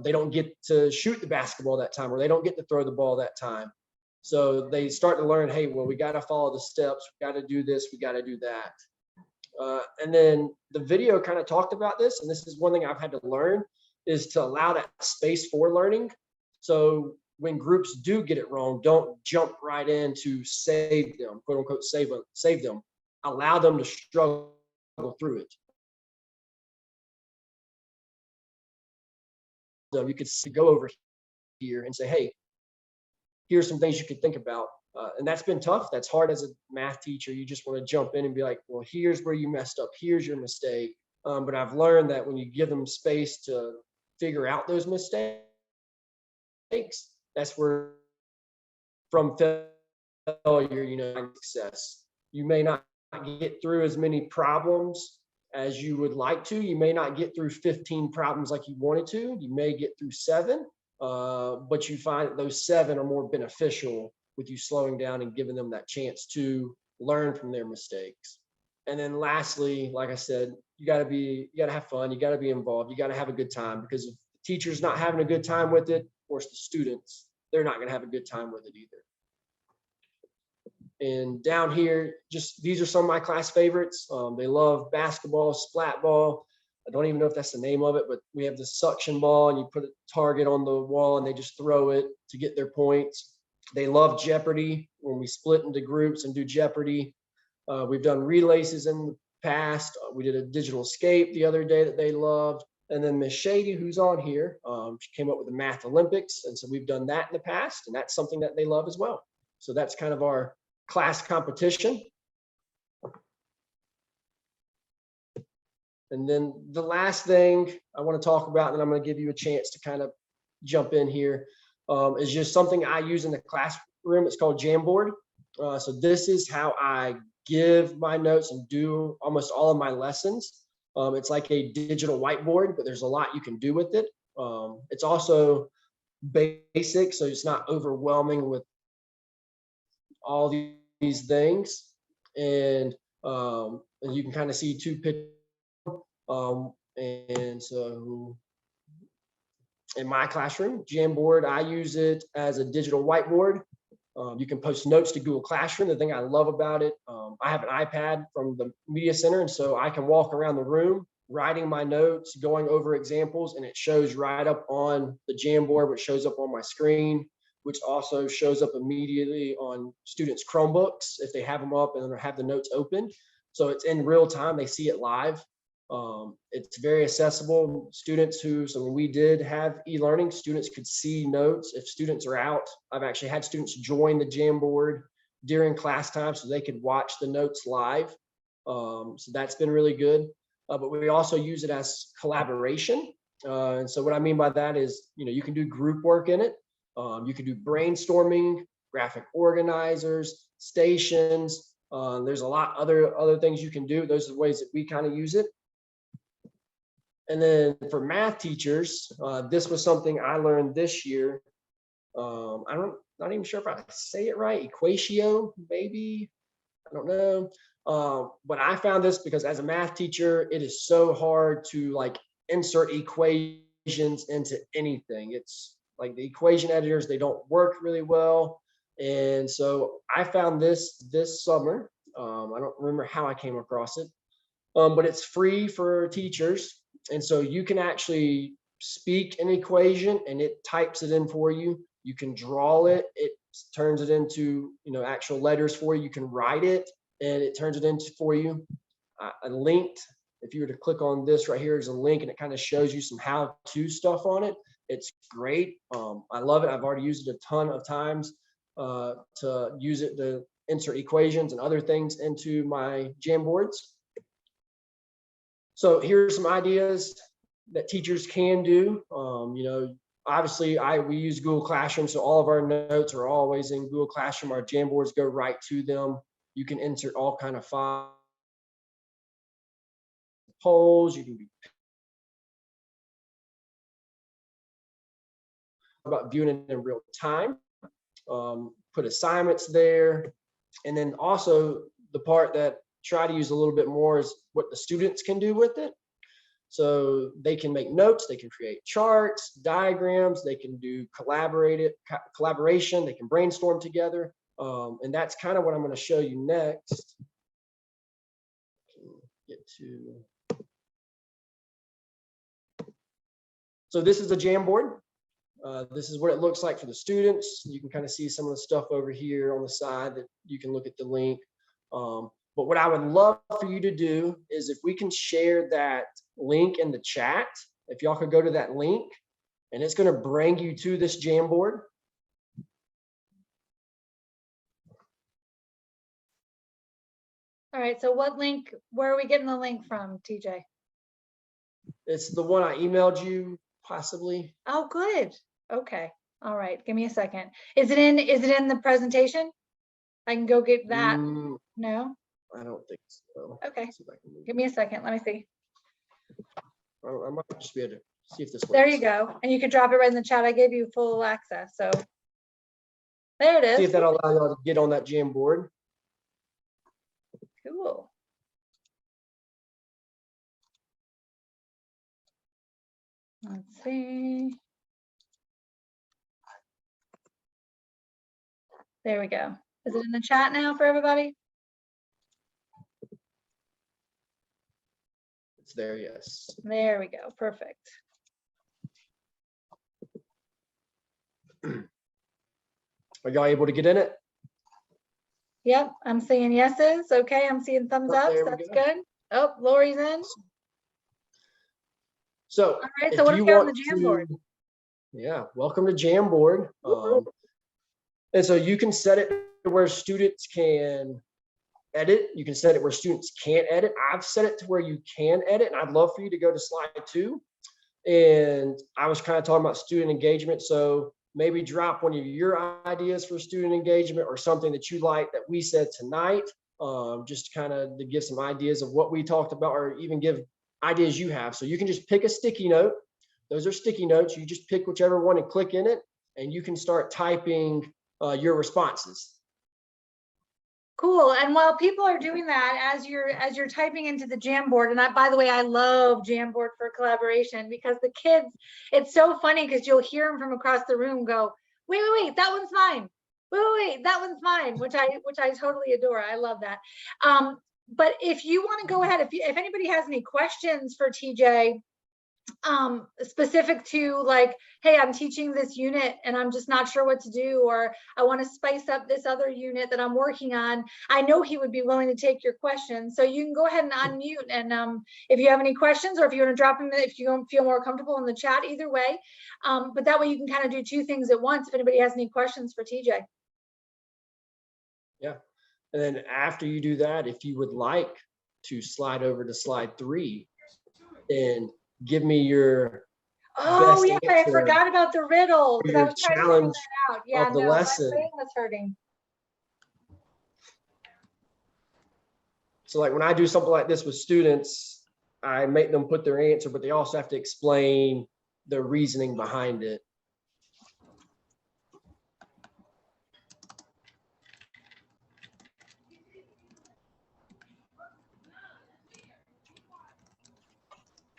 they don't get to shoot the basketball that time, or they don't get to throw the ball that time. So they start to learn, hey, well, we got to follow the steps. We got to do this. We got to do that. And then the video kind of talked about this, and this is one thing I've had to learn, is to allow that space for learning. So when groups do get it wrong, don't jump right in to save them, quote unquote, save them. Allow them to struggle through it. So you could go over here and say, hey, here's some things you could think about. And that's been tough. That's hard as a math teacher. You just want to jump in and be like, well, here's where you messed up. Here's your mistake. But I've learned that when you give them space to figure out those mistakes, that's where from failure, success. You may not get through as many problems as you would like to. You may not get through 15 problems like you wanted to. You may get through 7, but you find that those 7 are more beneficial with you slowing down and giving them that chance to learn from their mistakes. And then lastly, like I said, you got to have fun. You got to be involved. You got to have a good time, because if the teacher's not having a good time with it, of course, the students, they're not going to have a good time with it either. And down here, just these are some of my class favorites. They love basketball, splat ball. I don't even know if that's the name of it, but we have the suction ball, and you put a target on the wall and they just throw it to get their points. They love Jeopardy, when we split into groups and do Jeopardy. We've done relays in the past. We did a digital escape the other day that they loved. And then Miss Shady, who's on here, she came up with the Math Olympics. And so we've done that in the past, and that's something that they love as well. So that's kind of our class competition. And then the last thing I want to talk about, and I'm going to give you a chance to kind of jump in here, is just something I use in the classroom. It's called Jamboard. So this is how I give my notes and do almost all of my lessons. It's like a digital whiteboard, but there's a lot you can do with it. It's also basic, so it's not overwhelming with all these things. And you can kind of see 2 pictures. And so in my classroom, Jamboard, I use it as a digital whiteboard. You can post notes to Google Classroom. The thing I love about it, I have an iPad from the Media Center, and so I can walk around the room writing my notes, going over examples, and it shows right up on the Jamboard, which shows up on my screen, which also shows up immediately on students' Chromebooks if they have them up and have the notes open. So it's in real time, they see it live. It's very accessible. So when we did have e-learning, students could see notes. If students are out, I've actually had students join the Jamboard during class time so they could watch the notes live. So that's been really good. But we also use it as collaboration. And so what I mean by that is, you can do group work in it. You can do brainstorming, graphic organizers, stations. There's a lot other things you can do. Those are the ways that we kind of use it. And then for math teachers, this was something I learned this year. Not even sure if I say it right. Equatio, maybe, I don't know. But I found this because as a math teacher, it is so hard to insert equations into anything. It's like the equation editors, they don't work really well. And so I found this summer. I don't remember how I came across it, but it's free for teachers. And so you can actually speak an equation and it types it in for you. You can draw it. It turns it into, actual letters for you. You can write it and it turns it into for you. I linked, if you were to click on this right here, there's a link and it kind of shows you some how-to stuff on it. It's great. I love it. I've already used it a ton of times to use it to insert equations and other things into my Jamboards. So here's some ideas that teachers can do. Obviously we use Google Classroom, so all of our notes are always in Google Classroom. Our Jamboards go right to them. You can insert all kind of files, polls. You can be about viewing it in real time, put assignments there. And then also the part that try to use a little bit more is what the students can do with it. So they can make notes, they can create charts, diagrams, they can do collaboration, they can brainstorm together. And that's kind of what I'm going to show you next. Get to. So this is a Jamboard. This is what it looks like for the students. You can kind of see some of the stuff over here on the side that you can look at the link. But what I would love for you to do is if we can share that link in the chat, if y'all could go to that link, and it's going to bring you to this Jamboard. All right, so what link, where are we getting the link from, TJ? It's the one I emailed you, possibly. Oh, good. Okay. All right. Give me a second. Is it in the presentation? I can go get that. No? I don't think so. Okay. See if I can move Give me a second. Let me see. I might just be able to see if this works. There you go. And you can drop it right in the chat. I gave you full access. So there it See if is. that'll allow y'all to get on that Jamboard. Cool. Let's see. There we go. Is it in the chat now for everybody? It's there, yes. There we go. Perfect. Are y'all able to get in it? Yep, I'm seeing yeses. Okay, I'm seeing thumbs Oh, up. there we That's go. good. Oh, Lori's in. So, All right, if so what do you we got on want the Jamboard? yeah, welcome to Jamboard. And so you can set it to where students can edit. You can set it where students can't edit. I've set it to where you can edit, and I'd love for you to go to slide 2. And I was kind of talking about student engagement. So maybe drop one of your ideas for student engagement or something that you like that we said tonight, just kind of to give some ideas of what we talked about, or even give ideas you have. So you can just pick a sticky note. Those are sticky notes. You just pick whichever one and click in it, and you can start typing your responses. Cool. And while people are doing that, as you're typing into the Jamboard, and by the way, I love Jamboard for collaboration because the kids, it's so funny because you'll hear them from across the room go, wait, that one's mine. Wait, that one's mine, which I totally adore. I love that. But if you want to go ahead, if anybody has any questions for TJ, specific to like, hey, I'm teaching this unit and I'm just not sure what to do, or I want to spice up this other unit that I'm working on, I know he would be willing to take your questions. So you can go ahead and unmute, and if you have any questions, or if you want to drop them, if you don't feel more comfortable in the chat, either way. But that way you can kind of do two things at once if anybody has any questions for TJ. Yeah. And then after you do that, if you would like to slide over to slide 3 and give me your Oh best yeah, I answer forgot about the riddle for because I your was trying to figure challenge that out. Yeah, of the no, lesson. my brain was hurting. So like when I do something like this with students, I make them put their answer, but they also have to explain the reasoning behind it.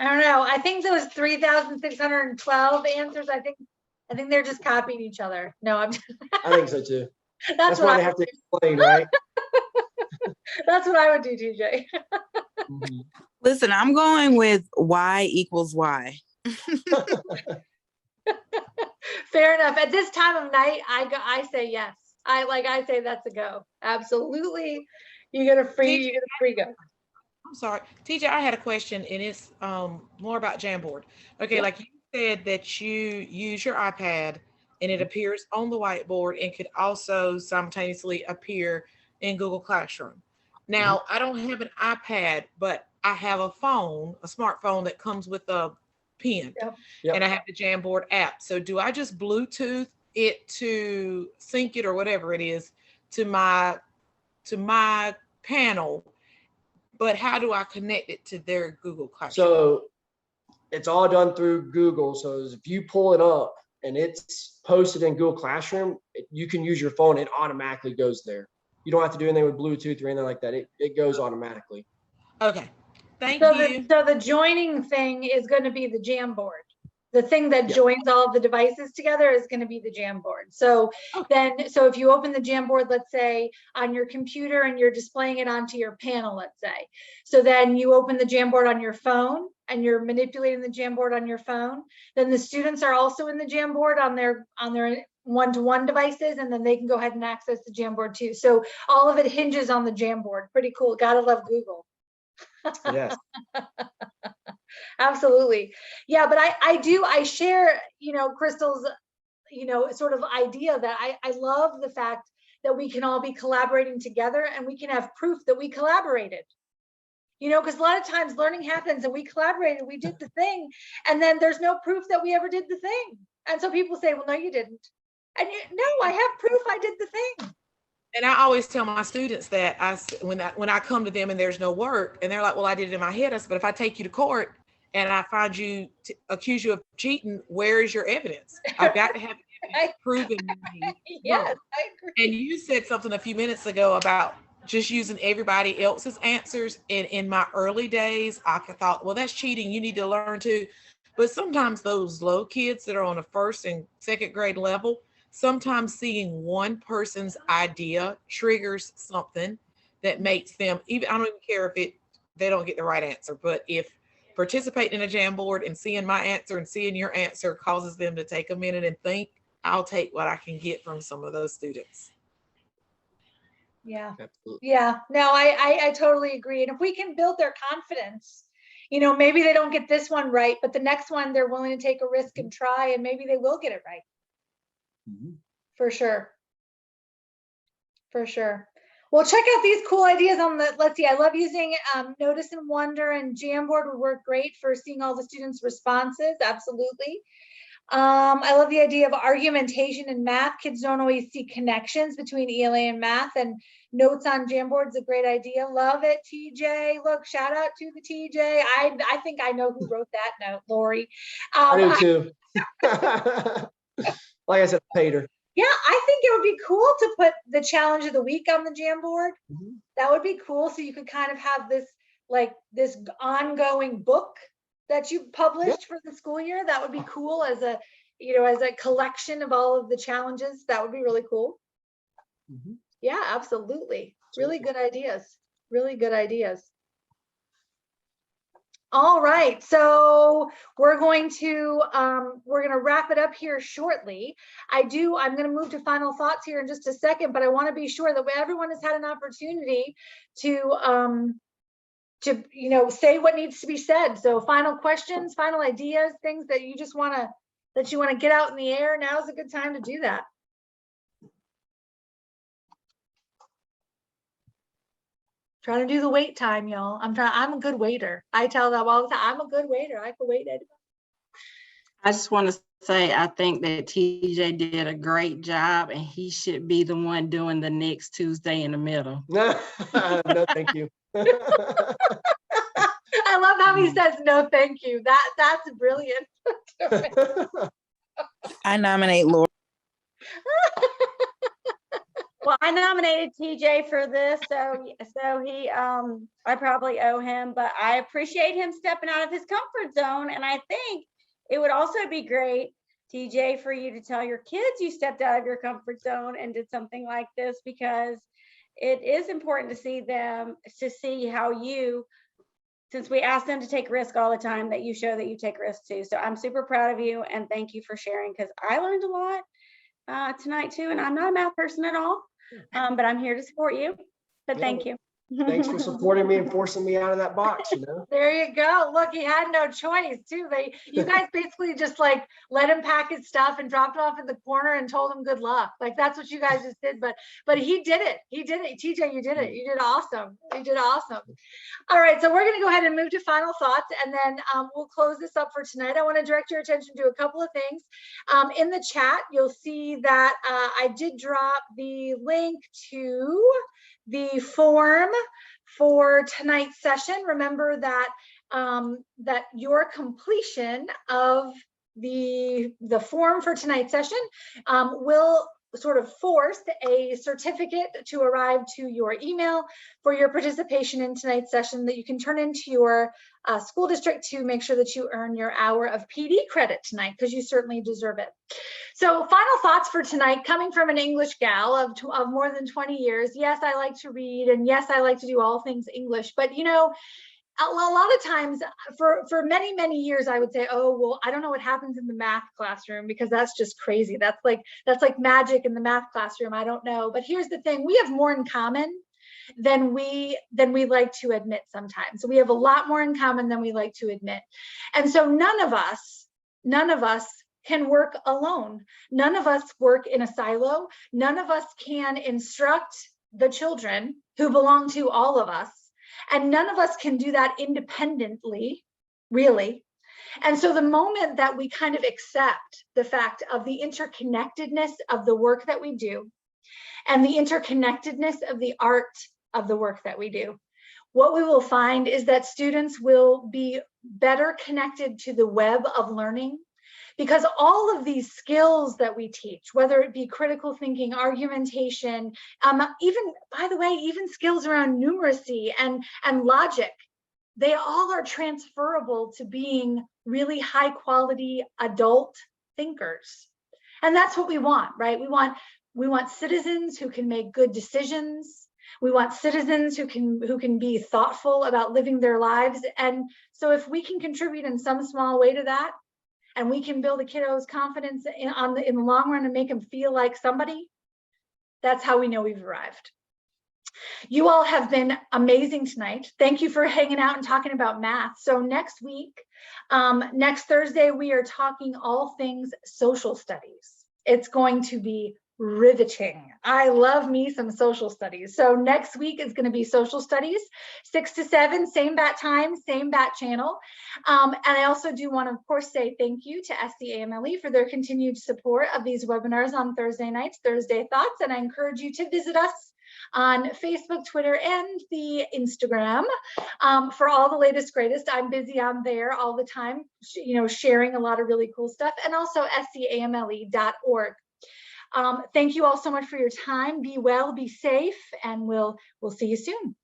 I don't know. I think those 3,612 answers, I think they're just copying each other. No, I'm I think so too. that's why what they I have to explain, right? that's what I would do, TJ. Mhm. Listen, I'm going with Y equals Y. Fair enough. At this time of night, I say yes. I say that's a go. Absolutely. You get a free go. I'm sorry, TJ, I had a question, and it's more about Jamboard. Okay, Yeah. like you said that you use your iPad and it appears on the whiteboard and could also simultaneously appear in Google Classroom. Now, I don't have an iPad, but I have a phone, a smartphone that comes with a pen, Yep. and I have the Jamboard app. So do I just Bluetooth it to sync it or whatever it is to my panel? But how do I connect it to their Google Classroom? So it's all done through Google. So if you pull it up, and it's posted in Google Classroom, you can use your phone. It automatically goes there. You don't have to do anything with Bluetooth or anything like that. It goes automatically. Okay, thank So you. so the joining thing is going to be the Jamboard. The thing that Yeah. joins all of the devices together is going to be the Jamboard. So so if you open the Jamboard, let's say on your computer and you're displaying it onto your panel, let's say. So then you open the Jamboard on your phone and you're manipulating the Jamboard on your phone. Then the students are also in the Jamboard on their one-to-one devices, and then they can go ahead and access the Jamboard too. So all of it hinges on the Jamboard. Pretty cool. Gotta love Google. Yes. Absolutely. Yeah, but I share, Crystal's, sort of idea that I love the fact that we can all be collaborating together and we can have proof that we collaborated. Because a lot of times learning happens and we collaborated, we did the thing, and then there's no proof that we ever did the thing. And so people say, well, no, you didn't. And no, I have proof I did the thing. And I always tell my students that when I come to them and there's no work and they're like, well, I did it in my head. I said, but if I take you to court and I find you accuse you of cheating, where is your evidence? I've got to have evidence proving me. Yes, I agree. And you said something a few minutes ago about just using everybody else's answers. And in my early days, I thought, well, that's cheating. You need to learn to. But sometimes those low kids that are on a first and second grade level, sometimes seeing one person's idea triggers something that makes them, I don't even care if they don't get the right answer, but if participating in a Jamboard and seeing my answer and seeing your answer causes them to take a minute and think, I'll take what I can get from some of those students. Yeah. Absolutely. Yeah, no, I totally agree. And if we can build their confidence, maybe they don't get this one right, but the next one they're willing to take a risk and try, and maybe they will get it right. For sure. For sure. Well, check out these cool ideas on let's see, I love using Notice and Wonder, and Jamboard would work great for seeing all the students' responses. Absolutely. I love the idea of argumentation in math. Kids don't always see connections between ELA and math, and notes on Jamboard is a great idea. Love it, TJ. Look, shout out to the TJ. I think I know who wrote that note, Lori. I do too. Like I said, I paid her. Yeah, I think it would be cool to put the challenge of the week on the Jamboard. That would be cool. So you could kind of have this ongoing book that you published for the school year. That would be cool as a collection of all of the challenges. That would be really cool. Yeah, absolutely. Really good ideas. Really good ideas. All right, so we're going to wrap it up here shortly. I'm going to move to final thoughts here in just a second, but I want to be sure that everyone has had an opportunity to say what needs to be said. So final questions, final ideas, things that you just want to get out in the air. Now is a good time to do that. Trying to do the wait time, y'all. I'm a good waiter. I tell them all the time, I'm a good waiter. I can wait. I just want to say, I think that TJ did a great job, and he should be the one doing the next Tuesday in the middle. No, thank you. I love how he says, no, thank you. That's brilliant. I nominate Laura. Well, I nominated TJ for this, so he, I probably owe him, but I appreciate him stepping out of his comfort zone. And I think it would also be great, TJ, for you to tell your kids you stepped out of your comfort zone and did something like this, because it is important to see them, to see how you, since we ask them to take risk all the time, that you show that you take risks too. So I'm super proud of you, and thank you for sharing, because I learned a lot tonight too, and I'm not a math person at all, but I'm here to support you. But thank you. Thanks for supporting me and forcing me out of that box, There you go. Look, he had no choice too. You guys basically just let him pack his stuff and dropped it off in the corner and told him good luck. That's what you guys just did. But he did it. He did it. TJ, you did it. You did awesome. You did awesome. All right, so we're going to go ahead and move to final thoughts, and then we'll close this up for tonight. I want to direct your attention to a couple of things. In the chat, you'll see that I did drop the link to the form for tonight's session. Remember that that your completion of the form for tonight's session will sort of force a certificate to arrive to your email for your participation in tonight's session that you can turn into your school district to make sure that you earn your hour of PD credit tonight, because you certainly deserve it. So final thoughts for tonight, coming from an English gal of more than 20 years. Yes, I like to read, and yes, I like to do all things English, but you know, a lot of times for many years I would say, oh well, I don't know what happens in the math classroom because that's just crazy. That's like magic in the math classroom. I don't know. But here's the thing, we have more in common than we like to admit sometimes. So we have a lot more in common than we like to admit. And so none of us can work alone. None of us work in a silo. None of us can instruct the children who belong to all of us. And none of us can do that independently, really. And so the moment that we kind of accept the fact of the interconnectedness of the work that we do and the interconnectedness of the art of the work that we do, what we will find is that students will be better connected to the web of learning, because all of these skills that we teach, whether it be critical thinking, argumentation, even, by the way, even skills around numeracy and logic, they all are transferable to being really high quality adult thinkers. And that's what we want, right? We want citizens who can make good decisions. We want citizens who can be thoughtful about living their lives. And so if we can contribute in some small way to that, and we can build a kiddo's confidence in the long run and make them feel like somebody, that's how we know we've arrived. You all have been amazing tonight. Thank you for hanging out and talking about math. So next week, next Thursday, we are talking all things social studies. It's going to be riveting. I love me some social studies. So next week is going to be social studies, 6 to 7, same bat time, same bat channel. And I also do want to, of course, say thank you to SCAMLE for their continued support of these webinars on Thursday nights, Thursday Thoughts. And I encourage you to visit us on Facebook, Twitter, and the Instagram for all the latest, greatest. I'm busy on there all the time, you know, sharing a lot of really cool stuff, and also scamle.org. Thank you all so much for your time. Be well, be safe, and we'll see you soon.